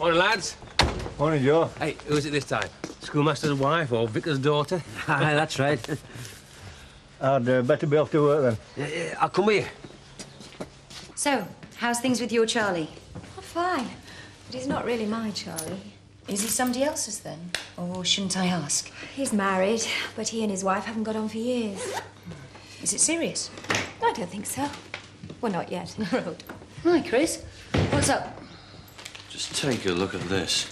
Morning, lads. Morning, Joe. Hey, who's it this time? Schoolmaster's wife or vicar's daughter? Aye, that's right. I'd better be off to work then. Yeah, I'll come with you. So, how's things with your Charlie? Oh, fine. But he's not really my Charlie. Is he somebody else's then? Or shouldn't I ask? He's married, but he and his wife haven't got on for years. Is it serious? I don't think so. Well, not yet. No road. Hi, Chris. What's up? Just take a look at this.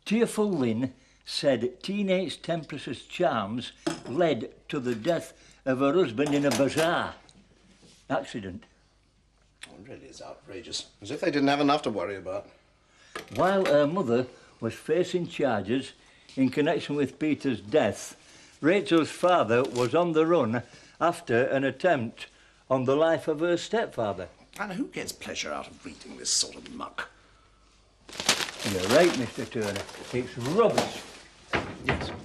Tearful Lynn said teenage temptress's charms led to the death of her husband in a bazaar. Accident. Oh, it really is outrageous. As if they didn't have enough to worry about. While her mother was facing charges in connection with Peter's death, Rachel's father was on the run after an attempt on the life of her stepfather. And who gets pleasure out of reading this sort of muck? You're right, Mr. Turner. It's rubbish.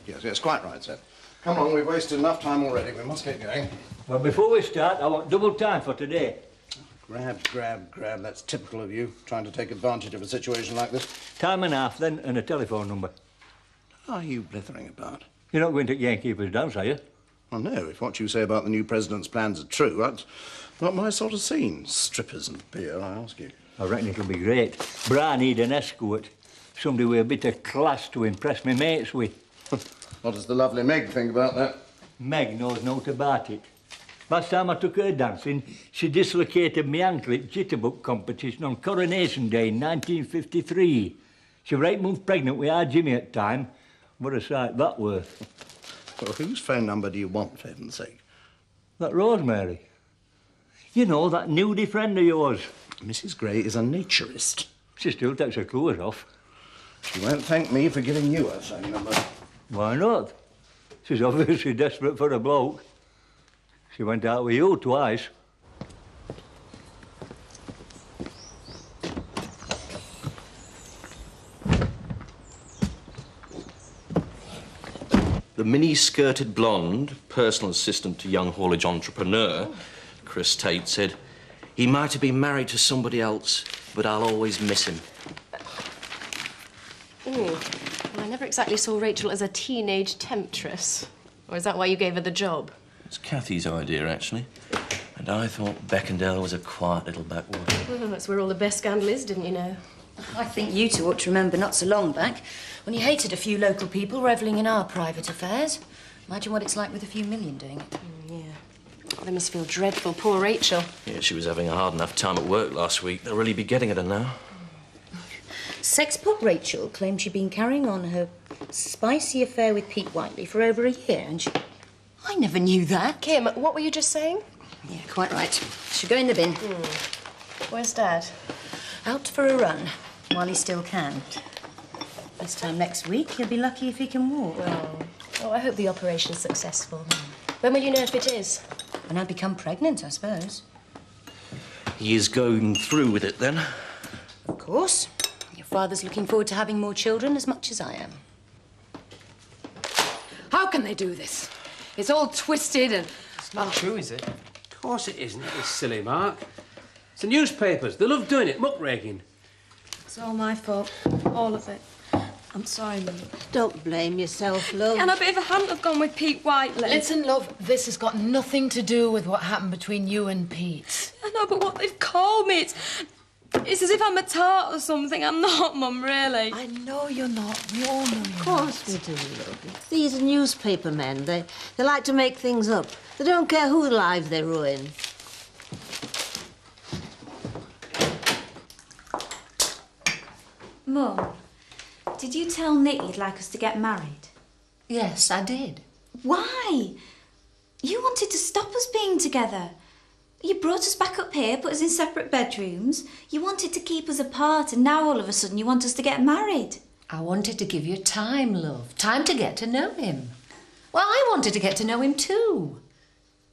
Yes, quite right, sir. Come on, we've wasted enough time already. We must get going. Well, before we start, I want double time for today. Grab. That's typical of you, trying to take advantage of a situation like this. Time and a half, then, and a telephone number. What are you blithering about? You're not going to gamekeeper's dance, are you? Well, no, if what you say about the new president's plans are true, that's not my sort of scene. Strippers and beer, I ask you. I reckon it'll be great. But I need an escort. Somebody with a bit of class to impress me mates with. What does the lovely Meg think about that? Meg knows naught about it. Last time I took her dancing, she dislocated my ankle at jitterbug competition on Coronation Day in 1953. She was 8 months pregnant with our Jimmy at the time. What a sight that were. Well, whose phone number do you want, for heaven's sake? That Rosemary. You know, that nudie friend of yours. Mrs. Gray is a naturist. She still takes her clothes off. She won't thank me for giving you her phone number. Why not? She's obviously desperate for a bloke. She went out with you twice. The mini-skirted blonde, personal assistant to young haulage entrepreneur, Chris Tate, said he might have been married to somebody else, but I'll always miss him. Well, I never exactly saw Rachel as a teenage temptress. Or is that why you gave her the job? It's Cathy's idea, actually. And I thought Beckendale was a quiet little backwater. Well, that's where all the best scandal is, didn't you know? I think you two ought to remember not so long back when you hated a few local people revelling in our private affairs. Imagine what it's like with a few million doing it. Yeah. They must feel dreadful. Poor Rachel. Yeah, she was having a hard enough time at work last week. They'll really be getting at her now. Sexpot Rachel claimed she'd been carrying on her spicy affair with Pete Whiteley for over a year, and she... I never knew that. Kim, what were you just saying? Yeah, quite right. Should go in the bin. Where's Dad? Out for a run, while he still can. This time next week, he'll be lucky if he can walk. Oh, I hope the operation's successful. When will you know if it is? When I become pregnant, I suppose. He is going through with it, then? Of course. Your father's looking forward to having more children as much as I am. How can they do this? It's all twisted and... It's not true, is it? Of course it isn't. It's silly, Mark. It's the newspapers. They love doing it, muckraking. It's all my fault. All of it. I'm sorry, Mum. Don't blame yourself, love. And I bet if I hadn't have gone with Pete Whiteley... Listen, love, this has got nothing to do with what happened between you and Pete. I know, but what they've called me, it's as if I'm a tart or something. I'm not, Mum, really. I know you're not. We all know you're Of course we do, love. These are newspaper men. They like to make things up. They don't care whose lives they ruin. Mum, did you tell Nick you'd like us to get married? Yes, I did. Why? You wanted to stop us being together. You brought us back up here, put us in separate bedrooms. You wanted to keep us apart, and now all of a sudden you want us to get married. I wanted to give you time, love. Time to get to know him. Well, I wanted to get to know him too.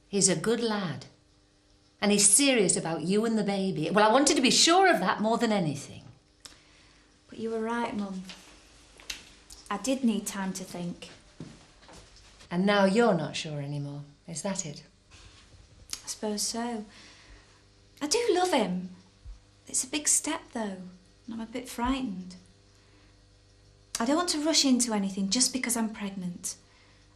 He's a good lad. And he's serious about you and the baby. Well, I wanted to be sure of that more than anything. But you were right, Mum. I did need time to think. And now you're not sure anymore. Is that it? I suppose so. I do love him. It's a big step, though, and I'm a bit frightened. I don't want to rush into anything just because I'm pregnant.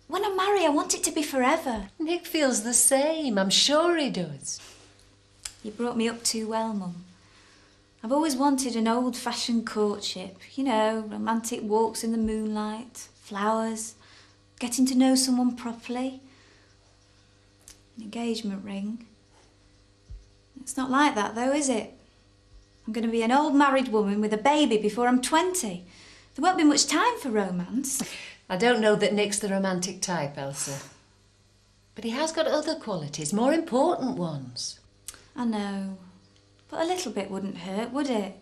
When I marry, I want it to be forever. Nick feels the same. I'm sure he does. You brought me up too well, Mum. I've always wanted an old-fashioned courtship. You know, romantic walks in the moonlight, flowers, getting to know someone properly. An engagement ring. It's not like that, though, is it? I'm going to be an old married woman with a baby before I'm 20. There won't be much time for romance. I don't know that Nick's the romantic type, Elsa. But he has got other qualities, more important ones. I know. But a little bit wouldn't hurt, would it?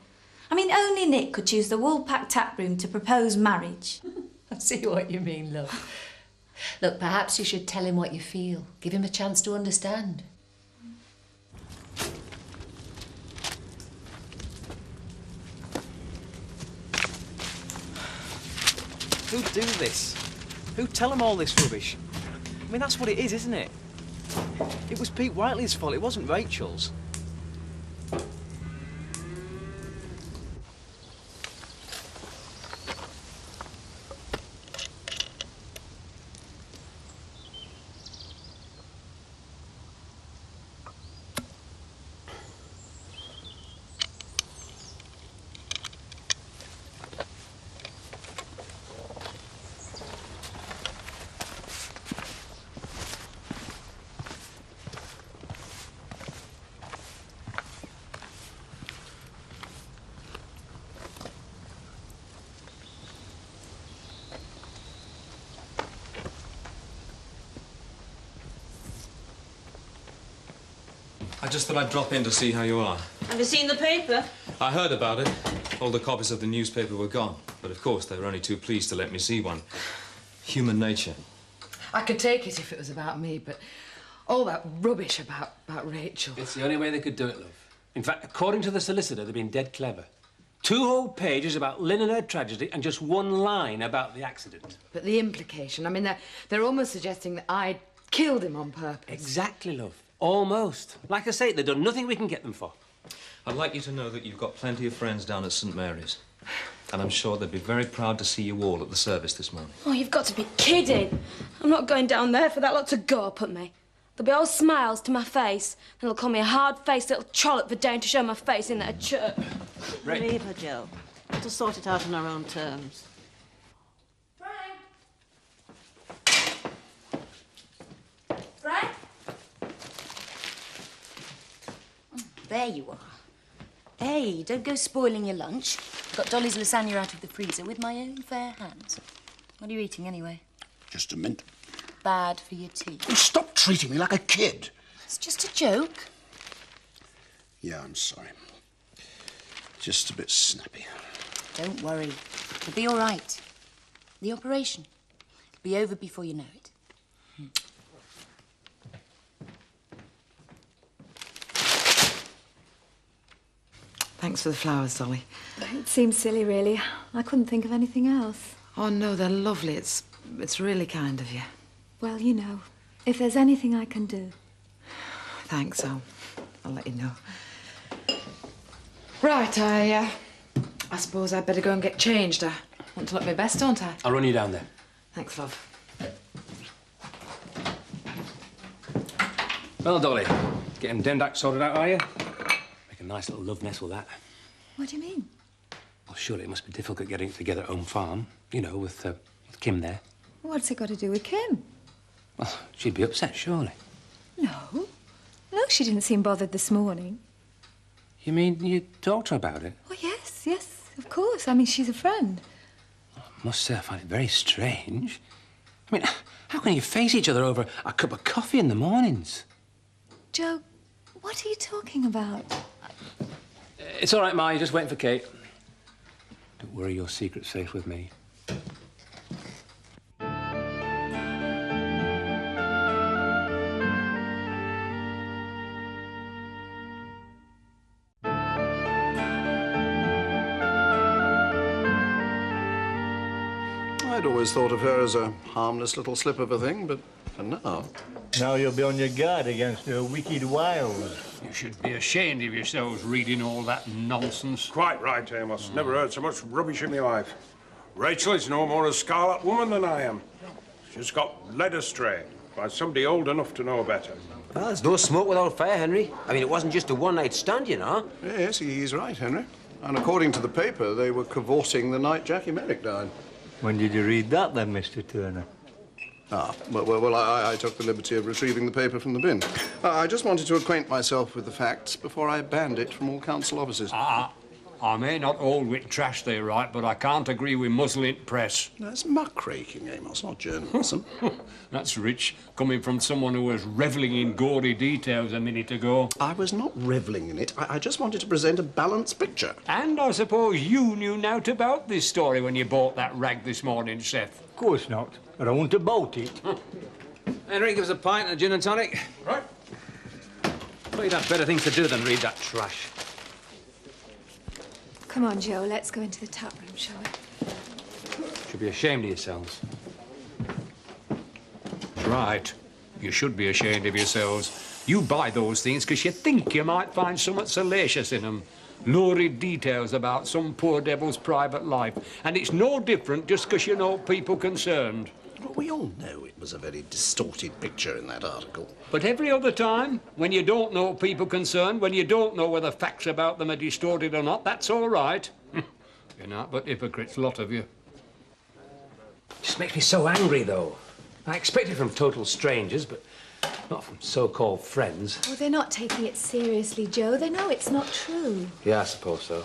I mean, only Nick could choose the Woolpack tap room to propose marriage. I see what you mean, love. Look, perhaps you should tell him what you feel. Give him a chance to understand. Who'd do this? Who'd tell them all this rubbish? I mean, that's what it is, isn't it? It was Pete Whiteley's fault, it wasn't Rachel's. I just thought I'd drop in to see how you are. Have you seen the paper? I heard about it. All the copies of the newspaper were gone. But of course, they were only too pleased to let me see one. Human nature. I could take it if it was about me, but all that rubbish about Rachel. It's the only way they could do it, love. In fact, according to the solicitor, they've been dead clever. 2 whole pages about Lynn and her tragedy and just 1 line about the accident. But the implication, I mean, they're almost suggesting that I killed him on purpose. Exactly, love. Almost. Like I say, they've done nothing we can get them for. I'd like you to know that you've got plenty of friends down at St. Mary's. And I'm sure they'd be very proud to see you all at the service this morning. Oh, you've got to be kidding. I'm not going down there for that lot to go up at me. They'll be all smiles to my face, and they'll call me a hard-faced little trollop for daring to show my face in their church. Right. Leave her, Jill. We'll just sort it out on our own terms. Frank? There you are. Hey, don't go spoiling your lunch. Got Dolly's lasagna out of the freezer with my own fair hands. What are you eating, anyway? Just a mint. Bad for your teeth. Oh, stop treating me like a kid. It's just a joke. Yeah, I'm sorry. Just a bit snappy. Don't worry. It'll be all right. The operation will be over before you know it. Thanks for the flowers, Dolly. It seems silly, really. I couldn't think of anything else. Oh, no, they're lovely. It's really kind of you. Well, you know, if there's anything I can do. Thanks, I'll let you know. Right, I suppose I'd better go and get changed. I want to look my best, don't I? I'll run you down there. Thanks, love. Well, Dolly, getting Dendak sorted out, are you? Make a nice little love nest with that. What do you mean? Well, surely it must be difficult getting it together at home farm. You know, with Kim there. What's it got to do with Kim? Well, she'd be upset, surely. No. No, she didn't seem bothered this morning. You mean you talked to her about it? Oh, yes, of course. I mean, she's a friend. I must say, I find it very strange. I mean, how can you face each other over a cup of coffee in the mornings? Joe, what are you talking about? It's all right, Ma. You're just waiting for Kate. Don't worry, your secret's safe with me. I'd always thought of her as a harmless little slip of a thing, but for now... Now you'll be on your guard against her wicked wiles. You should be ashamed of yourselves reading all that nonsense. Quite right, Amos. Never heard so much rubbish in my life. Rachel is no more a Scarlet Woman than I am. She's got led astray by somebody old enough to know better. Well, there's no smoke without fire, Henry. I mean, it wasn't just a one-night stand, you know. Yes, he's right, Henry. And according to the paper, they were cavorting the night Jackie Merrick died. When did you read that, then, Mr. Turner? I took the liberty of retrieving the paper from the bin. I just wanted to acquaint myself with the facts before I banned it from all council offices. I may not hold with trash they write, but I can't agree with muslin press. That's muckraking, Amos, not journalism. That's rich, coming from someone who was revelling in gaudy details a minute ago. I was not revelling in it. I just wanted to present a balanced picture. And I suppose you knew naught about this story when you bought that rag this morning, Seth. Of course not. I don't want about it. Henry, give us a pint and a gin and tonic. Right. Well, you'd have better things to do than read that trash. Come on, Joe, let's go into the tap room, shall we? Should be ashamed of yourselves. Right. You should be ashamed of yourselves. You buy those things because you think you might find something salacious in them. Lurid details about some poor devil's private life. And it's no different just because you know people concerned. Well, we all know it was a very distorted picture in that article. But every other time, when you don't know people concerned, when you don't know whether facts about them are distorted or not, that's all right. You're not but hypocrites, lot of you. Just makes me so angry, though. I expect it from total strangers, but not from so-called friends. Oh, they're not taking it seriously, Joe. They know it's not true. Yeah, I suppose so.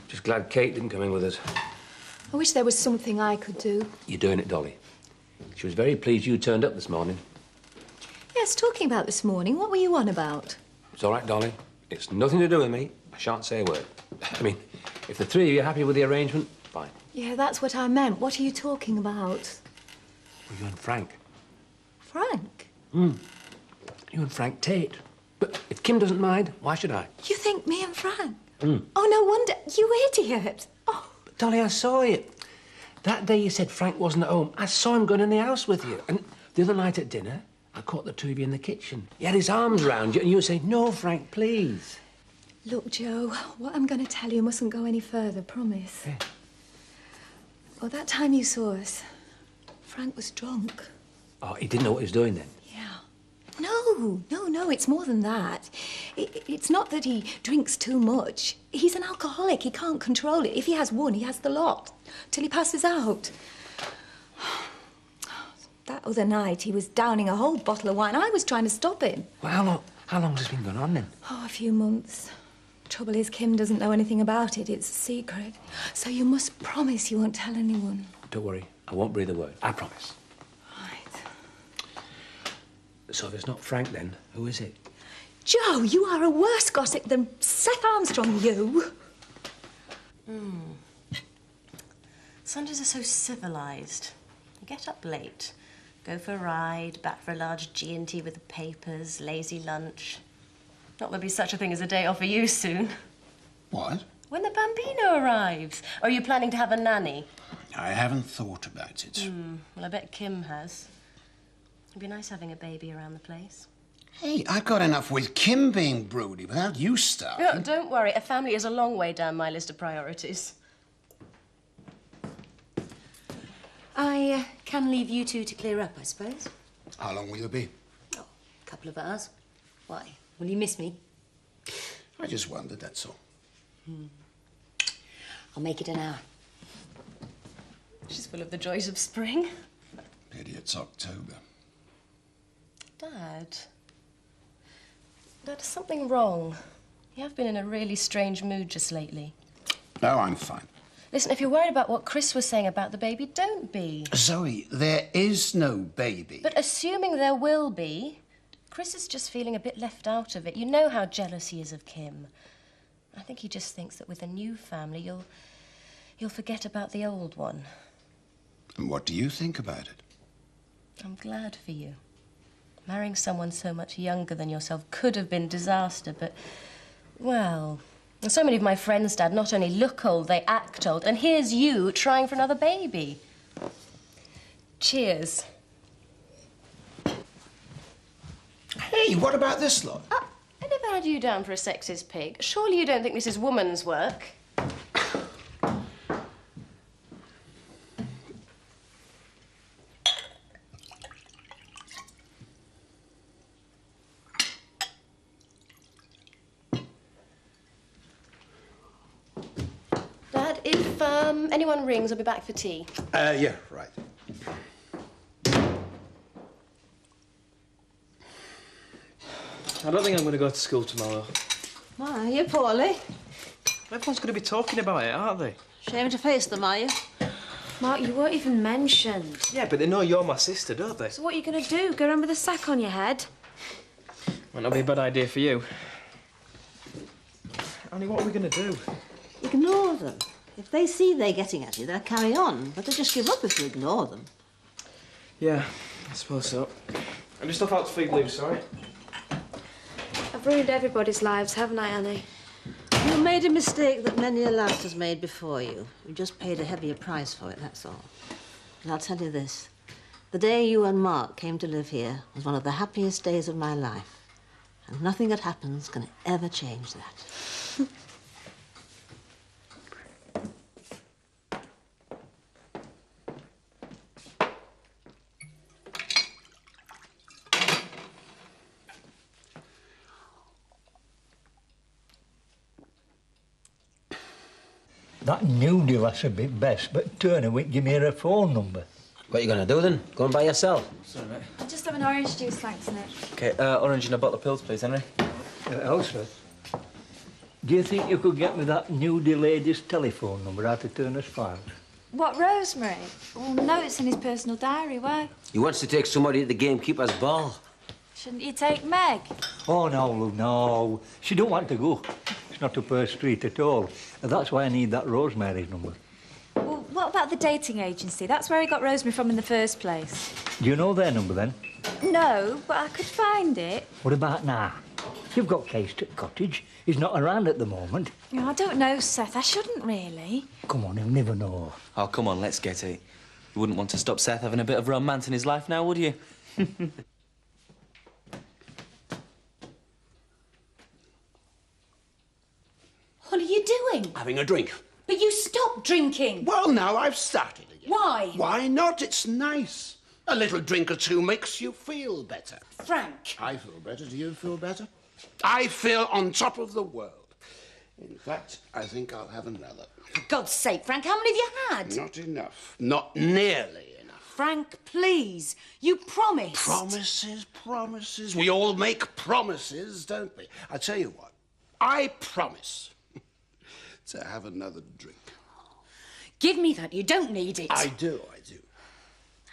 Just glad Kate didn't come in with us. I wish there was something I could do. You're doing it, Dolly. She was very pleased you turned up this morning. Yes, talking about this morning, what were you on about? It's all right, Dolly. It's nothing to do with me. I shan't say a word. I mean, if the three of you are happy with the arrangement, fine. Yeah, that's what I meant. What are you talking about? Well, you and Frank. Frank? You and Frank Tate. But if Kim doesn't mind, why should I? You think me and Frank? Oh, no wonder. You idiot. Oh. But, Dolly, I saw you. That day you said Frank wasn't at home, I saw him going in the house with you. And the other night at dinner, I caught the two of you in the kitchen. He had his arms round you and you were saying, "No, Frank, please." Look, Joe, what I'm going to tell you mustn't go any further, promise. Yeah. Well, that time you saw us, Frank was drunk. Oh, he didn't know what he was doing then? No, it's more than that. It's not that he drinks too much. He's an alcoholic. He can't control it. If he has one, he has the lot, till he passes out. That other night, he was downing a whole bottle of wine. I was trying to stop him. Well, how long has this been going on then? Oh, a few months. Trouble is, Kim doesn't know anything about it. It's a secret. So you must promise you won't tell anyone. Don't worry, I won't breathe a word. I promise. So if it's not Frank, then, who is it? Joe, you are a worse gossip than Seth Armstrong, you. Sundays are so civilised. You get up late, go for a ride, back for a large G&T with the papers, lazy lunch. Not there'll be such a thing as a day off for you soon. What? When the bambino arrives. Or are you planning to have a nanny? I haven't thought about it. Well, I bet Kim has. It'd be nice having a baby around the place. Hey, I've got enough with Kim being broody without you starting. No, don't worry. A family is a long way down my list of priorities. I can leave you two to clear up, I suppose. How long will you be? Oh, a couple of hours. Why? Will you miss me? I just wondered, that's all. I'll make it an hour. She's full of the joys of spring. Pity it's October. Dad, there's something wrong. You have been in a really strange mood just lately. No, I'm fine. Listen, if you're worried about what Chris was saying about the baby, don't be. Zoe, there is no baby. But assuming there will be, Chris is just feeling a bit left out of it. You know how jealous he is of Kim. I think he just thinks that with a new family, you'll forget about the old one. And what do you think about it? I'm glad for you. Marrying someone so much younger than yourself could have been disaster, but, well, so many of my friends, Dad, not only look old, they act old. And here's you trying for another baby. Cheers. Hey, what about this lot? I never had you down for a sexist pig. Surely you don't think this is woman's work? Dad, if anyone rings, I'll be back for tea. Yeah, right. I don't think I'm going to go to school tomorrow. Why, are you poorly? Everyone's going to be talking about it, aren't they? Shame to face them, are you? Mark, you weren't even mentioned. Yeah, but they know you're my sister, don't they? So what are you going to do? Go around with a sack on your head? Might not be a bad idea for you. Annie, what are we going to do? Ignore them. If they see they're getting at you, they'll carry on. But they'll just give up if you ignore them. Yeah, I suppose so. I'm just off out to feed Lou, sorry. I've ruined everybody's lives, haven't I, Annie? You made a mistake that many a lass has made before you. You just paid a heavier price for it, that's all. And I'll tell you this. The day you and Mark came to live here was one of the happiest days of my life. And nothing that happens can ever change that. That nudie lass a bit best, but Turner won't give me her phone number. What are you going to do then? Go and buy yourself? Sorry, mate. I'll just have an orange juice, thanks, Nick. OK, orange and a bottle of pills, please, Henry. Elspeth, do you think you could get me that nudie lady's telephone number out of Turner's files? What, Rosemary? Well, no, it's in his personal diary. Why? He wants to take somebody at the gamekeeper's ball. Shouldn't you take Meg? Oh, no, Lou, no. She don't want to go. It's not up her street at all. And that's why I need that Rosemary's number. Well, what about the dating agency? That's where he got Rosemary from in the first place. Do you know their number, then? No, but I could find it. What about now? You've got Case at Cottage. He's not around at the moment. You know, I don't know, Seth. I shouldn't really. Come on, he'll never know. Oh, come on, let's get it. You wouldn't want to stop Seth having a bit of romance in his life now, would you? What are you doing? Having a drink. But you stopped drinking. Well, now I've started again. Why? Why not? It's nice. A little drink or two makes you feel better. Frank. I feel better. Do you feel better? I feel on top of the world. In fact, I think I'll have another. For God's sake, Frank, how many have you had? Not enough. Not nearly enough. Frank, please. You promised. Promises, promises. We all make promises, don't we? I tell you what. I promise to have another drink. Give me that. You don't need it. I do.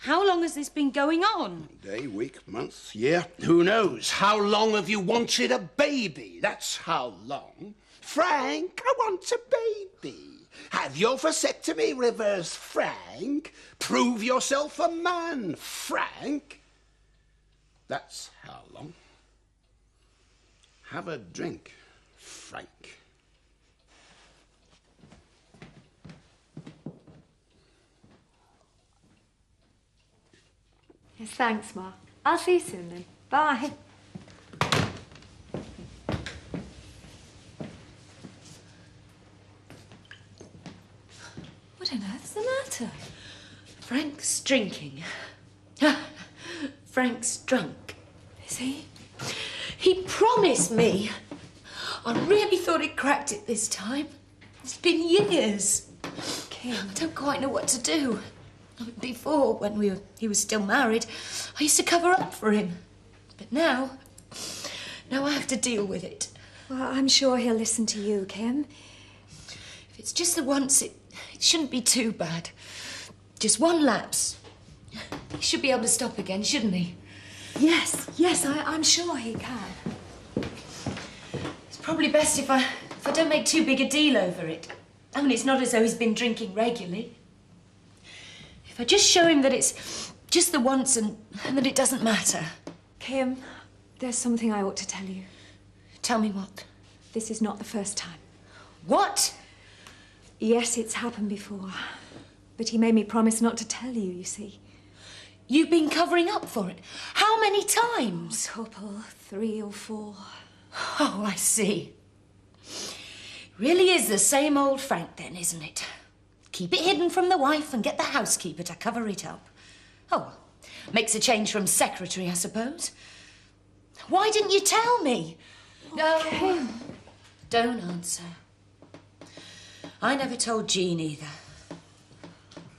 How long has this been going on? Day, week, month, year. Who knows? How long have you wanted a baby? That's how long. Frank, I want a baby. Have your vasectomy reversed, Frank. Prove yourself a man, Frank. That's how long. Have a drink, Frank. Yes, thanks, Ma. I'll see you soon, then. Bye. What on earth's the matter? Frank's drinking. Frank's drunk. Is he? He promised me. I really thought he'd cracked it this time. It's been years. Kim. I don't quite know what to do. Before, when he was still married, I used to cover up for him. But now I have to deal with it. Well, I'm sure he'll listen to you, Kim. If it's just the once, it shouldn't be too bad. Just one lapse. He should be able to stop again, shouldn't he? Yes, I'm sure he can. It's probably best if I don't make too big a deal over it. I mean, it's not as though he's been drinking regularly. If I just show him that it's just the once and that it doesn't matter. Kim, there's something I ought to tell you. Tell me what? This is not the first time. What? Yes, it's happened before. But he made me promise not to tell you, you see. You've been covering up for it. How many times? A couple, 3 or 4. Oh, I see. Really is the same old Frank then, isn't it? Keep it hidden from the wife and get the housekeeper to cover it up. Oh, well, makes a change from secretary, I suppose. Why didn't you tell me? Okay. No, don't answer. I never told Jean either.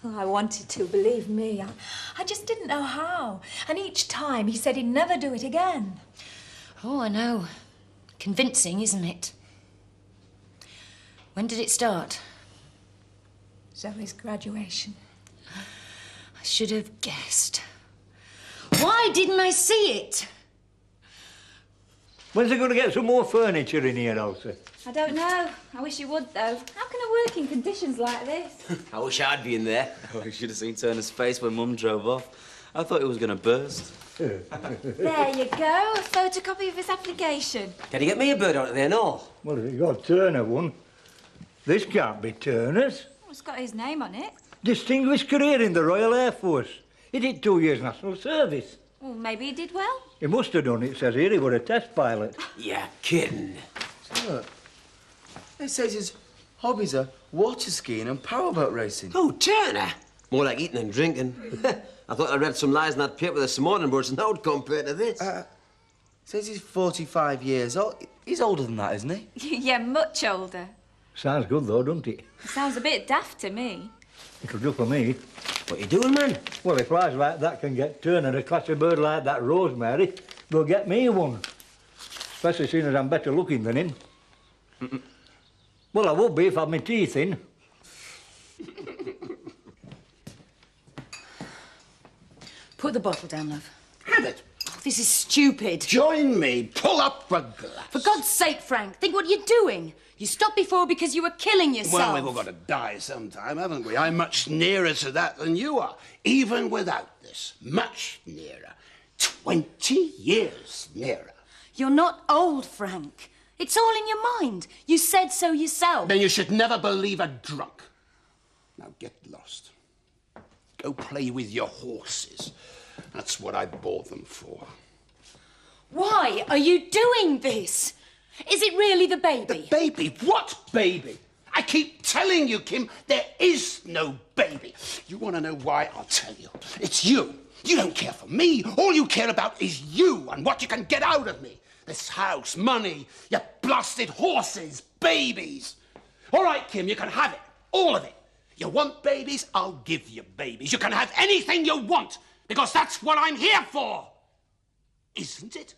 Oh, I wanted to, believe me. I just didn't know how. And each time he said he'd never do it again. Oh, I know. Convincing, isn't it? When did it start? Zoe's graduation. I should have guessed. Why didn't I see it? When's he going to get some more furniture in here, Elsie? I don't know. I wish you would, though. How can I work in conditions like this? I wish I'd be in there. Oh, you should have seen Turner's face when Mum drove off. I thought he was going to burst. There you go, a photocopy of his application. Can you get me a bird out of there and all? Well, if you got Turner one, this can't be Turner's. Oh, it's got his name on it. Distinguished career in the Royal Air Force. He did 2 years national service. Well, maybe he did well. He must have done, it says here, he was a test pilot. Yeah, kidding. Look, it says his hobbies are water skiing and powerboat racing. Oh, Turner. More like eating and drinking. I thought I read some lies in that paper this morning, but it's not compared to this. Says he's 45 years old. He's older than that, isn't he? Yeah, much older. Sounds good, though, doesn't it? It sounds a bit daft to me. It'll do for me. What you doing, man? Well, if flies like that can get Turner a classy bird like that Rosemary, they'll get me one. Especially seeing as I'm better looking than him. Well, I would be if I had my teeth in. Put the bottle down, love. Have it. Oh, this is stupid. Join me. Pull up a glass. For God's sake, Frank, think what you're doing. You stopped before because you were killing yourself. Well, we've all got to die sometime, haven't we? I'm much nearer to that than you are. Even without this. Much nearer. 20 years nearer. You're not old, Frank. It's all in your mind. You said so yourself. Then you should never believe a drunk. Now get lost. Go play with your horses. That's what I bought them for. Why are you doing this? Is it really the baby? The baby? What baby? I keep telling you, Kim, there is no baby. You want to know why? I'll tell you. It's you. You don't care for me. All you care about is you and what you can get out of me. This house, money, your blasted horses, babies. All right, Kim, you can have it. All of it. You want babies? I'll give you babies. You can have anything you want, because that's what I'm here for. Isn't it?